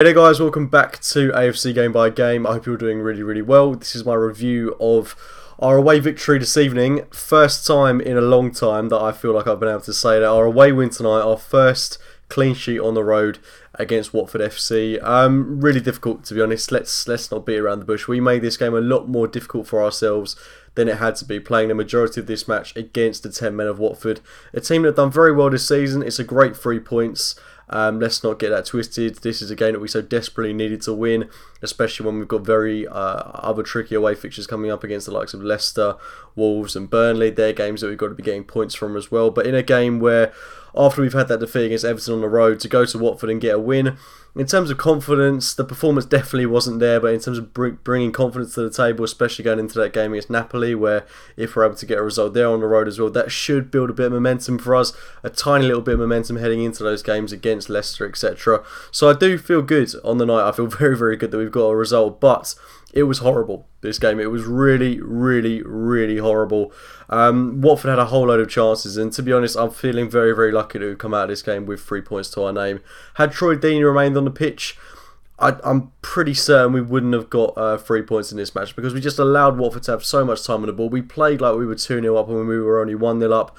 Hey there guys, welcome back to AFC Game by Game. I hope you're doing really well. This is my review of our away victory this evening. First time in a long time that I feel like I've been able to say that. Our away win tonight, our first clean sheet on the road against Watford FC. Really difficult, to be honest. Let's not beat around the bush. We made this game a lot more difficult for ourselves than it had to be, playing the majority of this match against the 10 men of Watford. A team that have done very well this season. It's a great 3 points. Let's not get that twisted. This is a game that we so desperately needed to win, especially when we've got very other tricky away fixtures coming up against the likes of Leicester, Wolves and Burnley. They're games that we've got to be getting points from as well. But in a game where, after we've had that defeat against Everton on the road, to go to Watford and get a win, in terms of confidence, the performance definitely wasn't there, but in terms of bringing confidence to the table, especially going into that game against Napoli, where if we're able to get a result there on the road as well, that should build a bit of momentum for us, a tiny little bit of momentum heading into those games against Leicester, etc. So I do feel good on the night. I feel very good that we've got a result, but it was horrible, this game. It was really horrible. Watford had a whole load of chances, and to be honest, I'm feeling very lucky to come out of this game with 3 points to our name. Had Troy Deeney remained on the pitch, I'm pretty certain we wouldn't have got 3 points in this match, because we just allowed Watford to have so much time on the ball. We played like we were 2-0 up when we were only 1-0 up.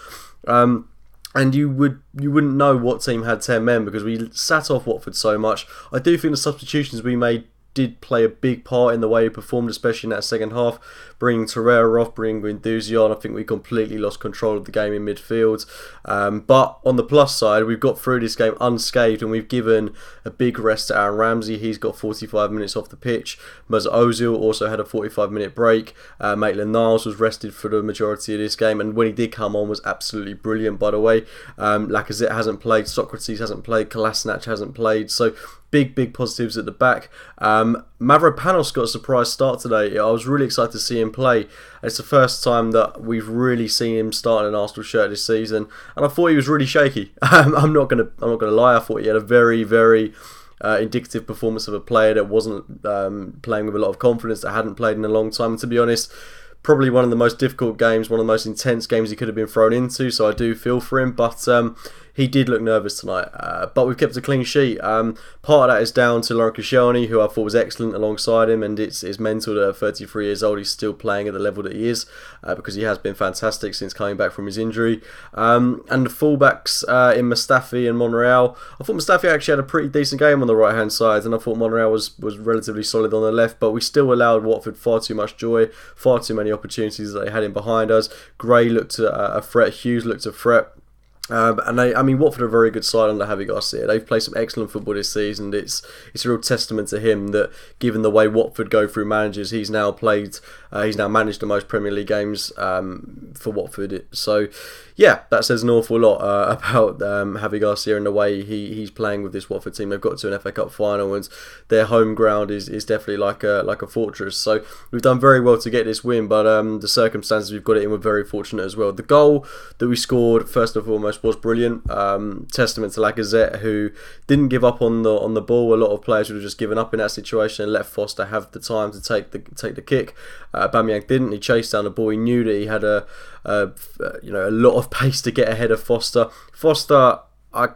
And you wouldn't know what team had 10 men, because we sat off Watford so much. I do think the substitutions we made did play a big part in the way he performed, especially in that second half. Bringing Torreira off, bringing Guendouzi on, I think we completely lost control of the game in midfield. But on the plus side, we've got through this game unscathed, and we've given a big rest to Aaron Ramsey. He's got 45 minutes off the pitch. Mesut Ozil also had a 45-minute break. Maitland-Niles was rested for the majority of this game, and when he did come on, was absolutely brilliant, by the way. Lacazette hasn't played, Socrates hasn't played, Kolasinac hasn't played, so big positives at the back. Mavropanos got a surprise start today. I was really excited to see him play. It's the first time that we've really seen him start in an Arsenal shirt this season, and I thought he was really shaky. I'm not gonna lie. I thought he had a very indicative performance of a player that wasn't playing with a lot of confidence, that hadn't played in a long time. And to be honest, probably one of the most difficult games, one of the most intense games he could have been thrown into, so I do feel for him, but he did look nervous tonight, but we've kept a clean sheet. Part of that is down to Laurent Koscielny, who I thought was excellent alongside him, and it's mental that at 33 years old he's still playing at the level that he is, because he has been fantastic since coming back from his injury. And the fullbacks in Mustafi and Monreal, I thought Mustafi actually had a pretty decent game on the right hand side, and I thought Monreal was relatively solid on the left, but we still allowed Watford far too much joy, far too many opportunities that they had in behind us. Gray looked a threat, Hughes looked a threat. I mean, Watford are a very good side under Javi Garcia. They've played some excellent football this season. It's a real testament to him that, given the way Watford go through managers, he's now managed the most Premier League games for Watford. So, yeah, that says an awful lot about Javi Garcia and the way he's playing with this Watford team. They've got to an FA Cup final, and their home ground is definitely like a fortress. So we've done very well to get this win, but the circumstances we've got it in were very fortunate as well. The goal that we scored, first and foremost, was brilliant. Testament to Lacazette, who didn't give up on the ball. A lot of players would have just given up in that situation and let Foster have the time to take the kick. Aubameyang didn't. He chased down the ball. He knew that he had a lot of pace to get ahead of Foster. I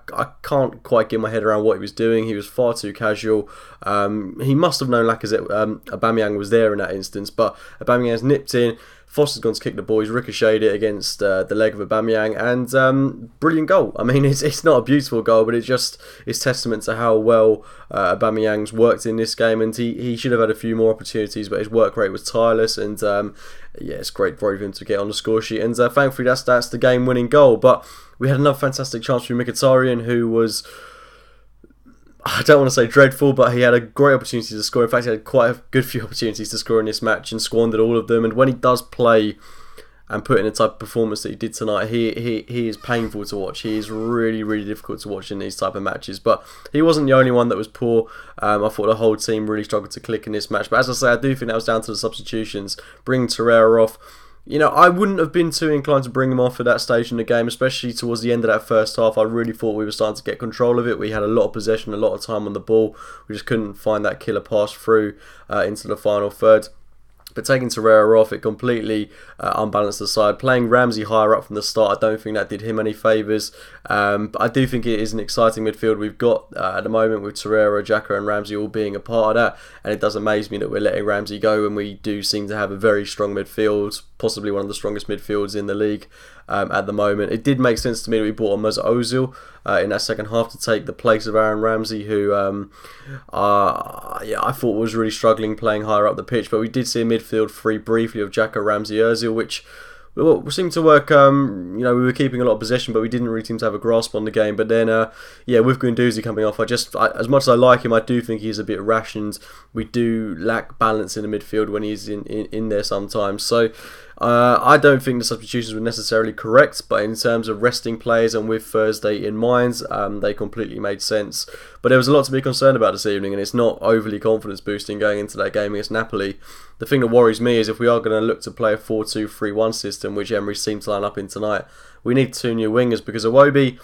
can't quite get my head around what he was doing. He was far too casual. He must have known Lacazette, Aubameyang was there in that instance, but Aubameyang's nipped in. Foster's gone to kick the ball. He's ricocheted it against the leg of Aubameyang, and brilliant goal. I mean, it's not a beautiful goal, but it's testament to how well Aubameyang's worked in this game, and he should have had a few more opportunities, but his work rate was tireless, and it's great for him to get on the score sheet, and thankfully that's the game-winning goal. But we had another fantastic chance from Mkhitaryan, who was, I don't want to say dreadful, but he had a great opportunity to score. In fact, he had quite a good few opportunities to score in this match and squandered all of them. And when he does play and put in the type of performance that he did tonight, he is painful to watch. He is really difficult to watch in these type of matches. But he wasn't the only one that was poor. I thought the whole team really struggled to click in this match. But as I say, I do think that was down to the substitutions. Bringing Torreira off. You know, I wouldn't have been too inclined to bring him off at that stage in the game, especially towards the end of that first half. I really thought we were starting to get control of it. We had a lot of possession, a lot of time on the ball. We just couldn't find that killer pass through into the final third. But taking Torreira off, it completely unbalanced the side. Playing Ramsey higher up from the start, I don't think that did him any favours. But I do think it is an exciting midfield we've got at the moment, with Torreira, Xhaka and Ramsey all being a part of that. And it does amaze me that we're letting Ramsey go, and we do seem to have a very strong midfield, possibly one of the strongest midfields in the league at the moment. It did make sense to me that we bought on Mesut Ozil in that second half to take the place of Aaron Ramsey, who I thought was really struggling playing higher up the pitch. But we did see a midfield three briefly of Xhaka, Ramsey, Ozil, which seemed to work. We were keeping a lot of possession, but we didn't really seem to have a grasp on the game. But then, with Guendouzi coming off, as much as I like him, I do think he's a bit rationed. We do lack balance in the midfield when he's in there sometimes. So I don't think the substitutions were necessarily correct, but in terms of resting players and with Thursday in mind, they completely made sense. But there was a lot to be concerned about this evening, and it's not overly confidence boosting going into that game against Napoli. The thing that worries me is if we are going to look to play a 4-2-3-1 system, which Emery seemed to line up in tonight, we need two new wingers, because Iwobi,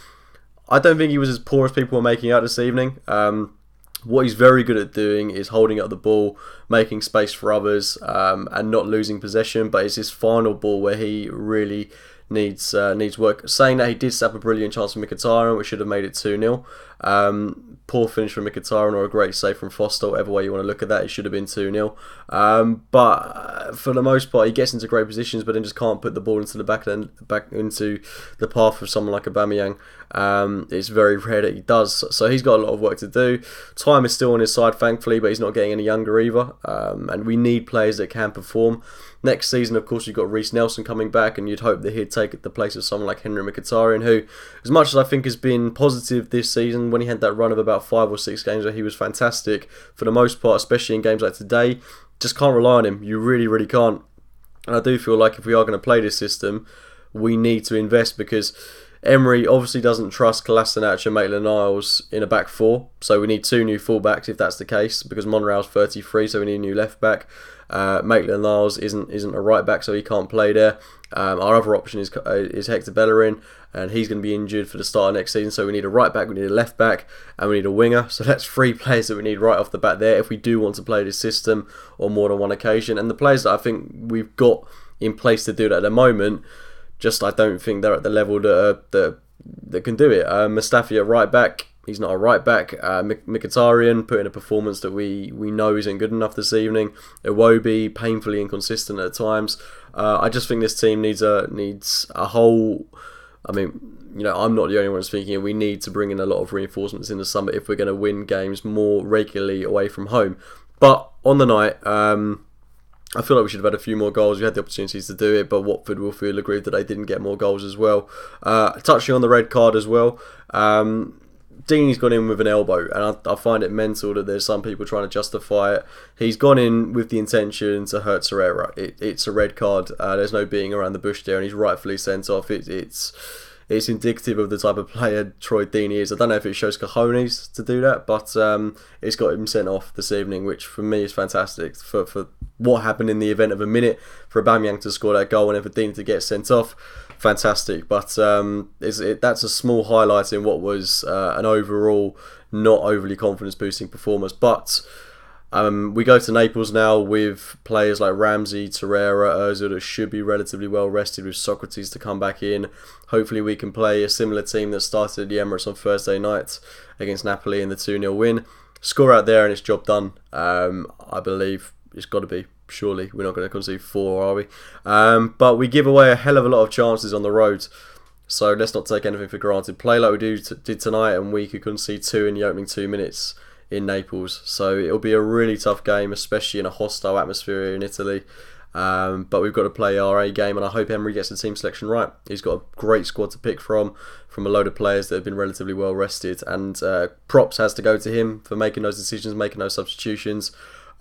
I don't think he was as poor as people were making out this evening. What he's very good at doing is holding up the ball, making space for others, and not losing possession. But it's his final ball where he really needs work. Saying that, he did set up a brilliant chance for Mkhitaryan, which should have made it 2-0. Poor finish from Mkhitaryan, or a great save from Foster, whatever way you want to look at that, it should have been 2-0. But for the most part, he gets into great positions, but then just can't put the ball into the back into the path of someone like Aubameyang. It's very rare that he does, so he's got a lot of work to do. Time is still on his side, thankfully, but he's not getting any younger either. And we need players that can perform. Next season, of course, you've got Reece Nelson coming back, and you'd hope that he'd take the place of someone like Henry Mkhitaryan, who, as much as I think has been positive this season, when he had that run of about 5 or 6 games where he was fantastic, for the most part, especially in games like today, just can't rely on him. You really, really can't. And I do feel like if we are going to play this system, we need to invest, because Emery obviously doesn't trust Kolasinac and Maitland-Niles in a back four, so we need 2 new fullbacks if that's the case, because Monreal's 33, so we need a new left back. Maitland-Niles isn't a right back, so he can't play there. Our other option is Hector Bellerin, and he's going to be injured for the start of next season, so we need a right back, we need a left back, and we need a winger. So that's 3 players that we need right off the bat there if we do want to play this system on more than one occasion. And the players that I think we've got in place to do that at the moment, I don't think they're at the level that can do it. Mustafi at right back, he's not a right back. Mkhitaryan put in a performance that we know isn't good enough this evening. Iwobi, painfully inconsistent at times. I just think this team needs a whole. I mean, I'm not the only one speaking here. We need to bring in a lot of reinforcements in the summer if we're going to win games more regularly away from home. But on the night, I feel like we should have had a few more goals. We had the opportunities to do it, but Watford will feel aggrieved that they didn't get more goals as well. Touching on the red card as well, Deeney's gone in with an elbow, and I find it mental that there's some people trying to justify it. He's gone in with the intention to hurt Torreira. It's a red card. There's no beating around the bush there, and he's rightfully sent off. It's indicative of the type of player Troy Deeney is. I don't know if it shows cojones to do that, but it's got him sent off this evening, which for me is fantastic. For what happened in the event of a minute, for Aubameyang to score that goal and then for Deeney to get sent off, fantastic. But that's a small highlight in what was an overall not overly confidence boosting performance. But we go to Naples now with players like Ramsey, Torreira, Ozil that should be relatively well rested, with Socrates to come back in. Hopefully we can play a similar team that started at the Emirates on Thursday night against Napoli in the 2-0 win. Score out there and it's job done. I believe it's got to be. Surely we're not going to concede 4, are we? But we give away a hell of a lot of chances on the road, so let's not take anything for granted. Play like we did tonight, and we could concede 2 in the opening 2 minutes in Naples. So it'll be a really tough game, especially in a hostile atmosphere in Italy. But we've got to play our A game, and I hope Emery gets the team selection right. He's got a great squad to pick from a load of players that have been relatively well rested, and props has to go to him for making those decisions, making those substitutions.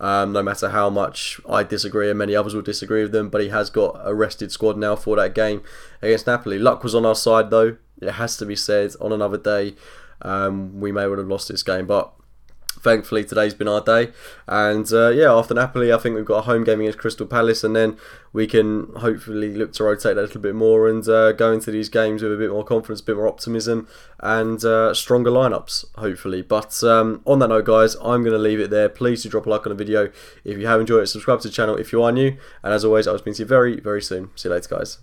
No matter how much I disagree and many others will disagree with them, but he has got a rested squad now for that game against Napoli. Luck was on our side though, it has to be said. On another day, we may well have lost this game, but thankfully today's been our day, and yeah, after Napoli I think we've got a home game against Crystal Palace, and then we can hopefully look to rotate that a little bit more and go into these games with a bit more confidence, a bit more optimism, and stronger lineups hopefully. But on that note guys, I'm going to leave it there. Please do drop a like on the video if you have enjoyed it, subscribe to the channel if you are new, and as always I'll speak to you very soon. See you later guys.